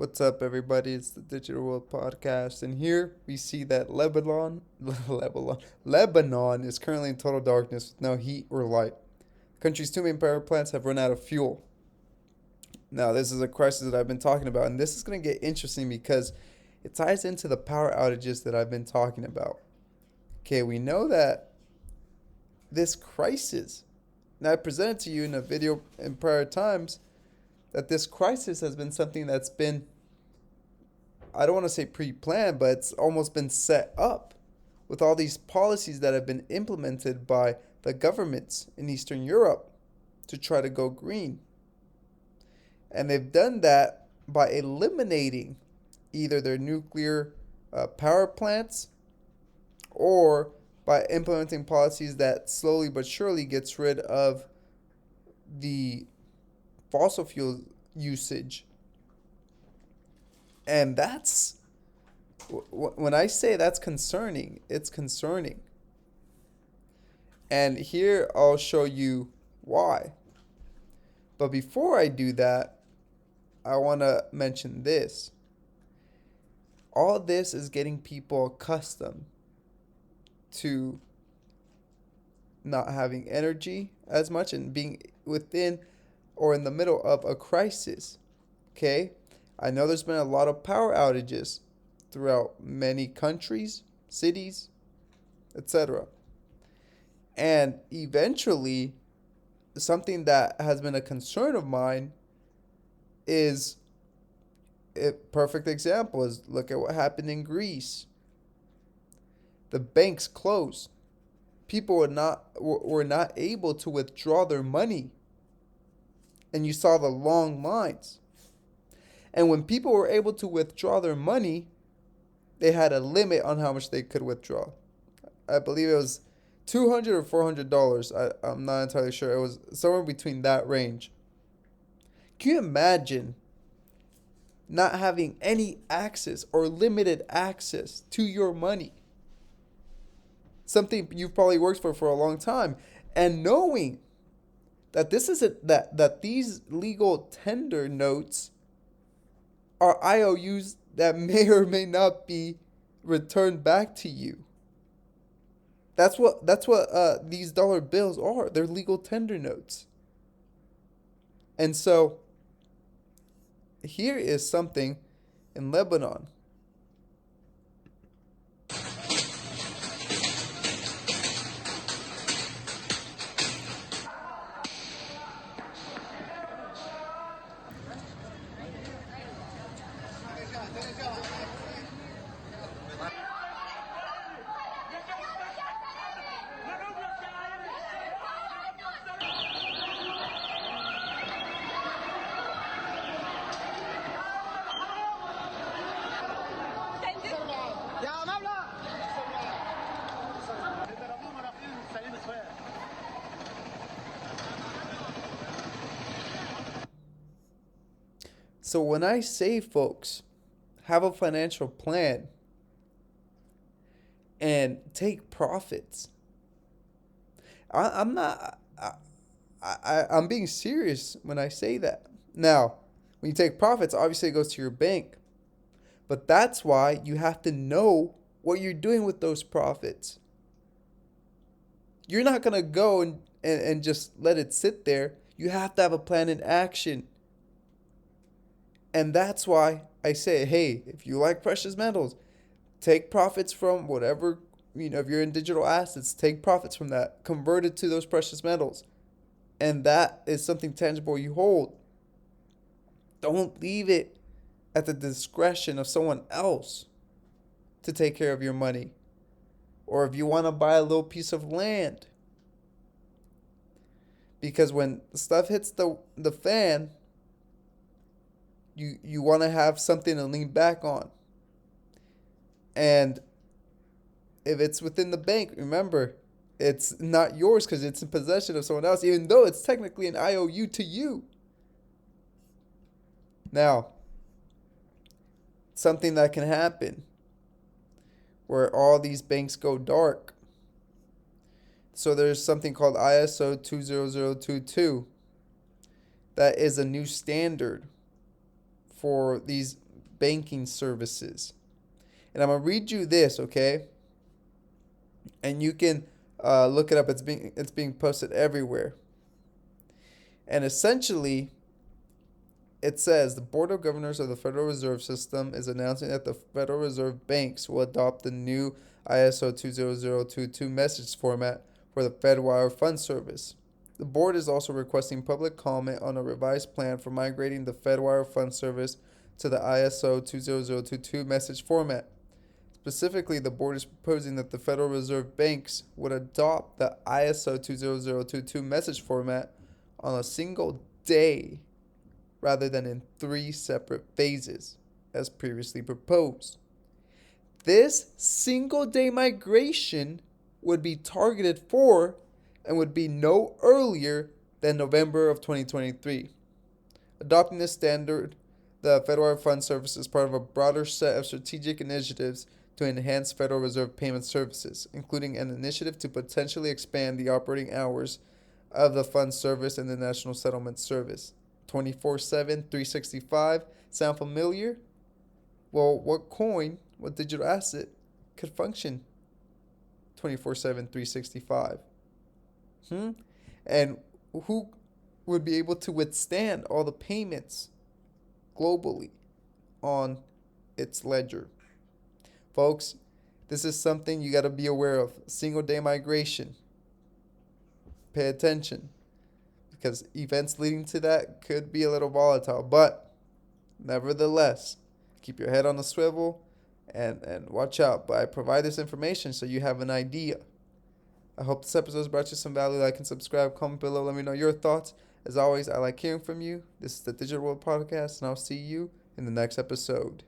What's up, everybody? It's the Digital World Podcast, and here we see that Lebanon is currently in total darkness with no heat or light. The country's two main power plants have run out of fuel. Now, this is a crisis that I've been talking about, and this is going to get interesting because it ties into the power outages that I've been talking about. Okay, we know that this crisis, now I presented to you in a video in prior times, that this crisis has been something that's been, I don't want to say pre-planned, but it's almost been set up with all these policies that have been implemented by the governments in Eastern Europe to try to go green. And they've done that by eliminating either their nuclear power plants or by implementing policies that slowly but surely gets rid of the fossil fuel usage. And that's when I say that's concerning, it's concerning. And here I'll show you why. But before I do that, I want to mention this. All this is getting people accustomed to not having energy as much and being within or in the middle of a crisis. Okay? I know there's been a lot of power outages throughout many countries, cities, etc. And eventually, something that has been a concern of mine is a perfect example is look at what happened in Greece. The banks closed. People were not able to withdraw their money. And you saw the long lines. And when people were able to withdraw their money, they had a limit on how much they could withdraw. I believe it was $200 or $400. I'm not entirely sure. It was somewhere between that range. Can you imagine not having any access or limited access to your money? Something you've probably worked for a long time. And knowing that this is that these legal tender notes are IOUs that may or may not be returned back to you. That's what these dollar bills are. They're legal tender notes. And so here is something in Lebanon. So when I say, folks, have a financial plan and take profits, I'm not. I'm being serious when I say that. Now, when you take profits, obviously it goes to your bank, but that's why you have to know what you're doing with those profits. You're not gonna go and just let it sit there. You have to have a plan in action. And that's why I say, hey, if you like precious metals, take profits from whatever, if you're in digital assets, take profits from that, convert it to those precious metals. And that is something tangible you hold. Don't leave it at the discretion of someone else to take care of your money. Or if you want to buy a little piece of land. Because when stuff hits the fan, you want to have something to lean back on. And if it's within the bank, remember, it's not yours because it's in possession of someone else, even though it's technically an IOU to you. Now, something that can happen where all these banks go dark. So there's something called ISO 20022 that is a new standard for these banking services. And I'm going to read you this, okay? And you can look it up. It's being posted everywhere. And essentially, it says the Board of Governors of the Federal Reserve System is announcing that the Federal Reserve banks will adopt the new ISO 20022 message format for the FedWire Fund Service. The board is also requesting public comment on a revised plan for migrating the FedWire Fund Service to the ISO 20022 message format. Specifically, the board is proposing that the Federal Reserve banks would adopt the ISO 20022 message format on a single day rather than in 3 separate phases, as previously proposed. This single day migration would be targeted for and would be no earlier than November of 2023. Adopting this standard, the Federal Fund Service is part of a broader set of strategic initiatives to enhance Federal Reserve payment services, including an initiative to potentially expand the operating hours of the fund service and the National Settlement Service. 24/7, 365. Sound familiar? Well, what digital asset could function 24/7, 365? And who would be able to withstand all the payments globally on its ledger? Folks, this is something you got to be aware of. Single day migration. Pay attention, because events leading to that could be a little volatile. But nevertheless, keep your head on the swivel and watch out. But I provide this information so you have an idea. I hope this episode has brought you some value. Like and subscribe. Comment below. Let me know your thoughts. As always, I like hearing from you. This is the Digital World Podcast, and I'll see you in the next episode.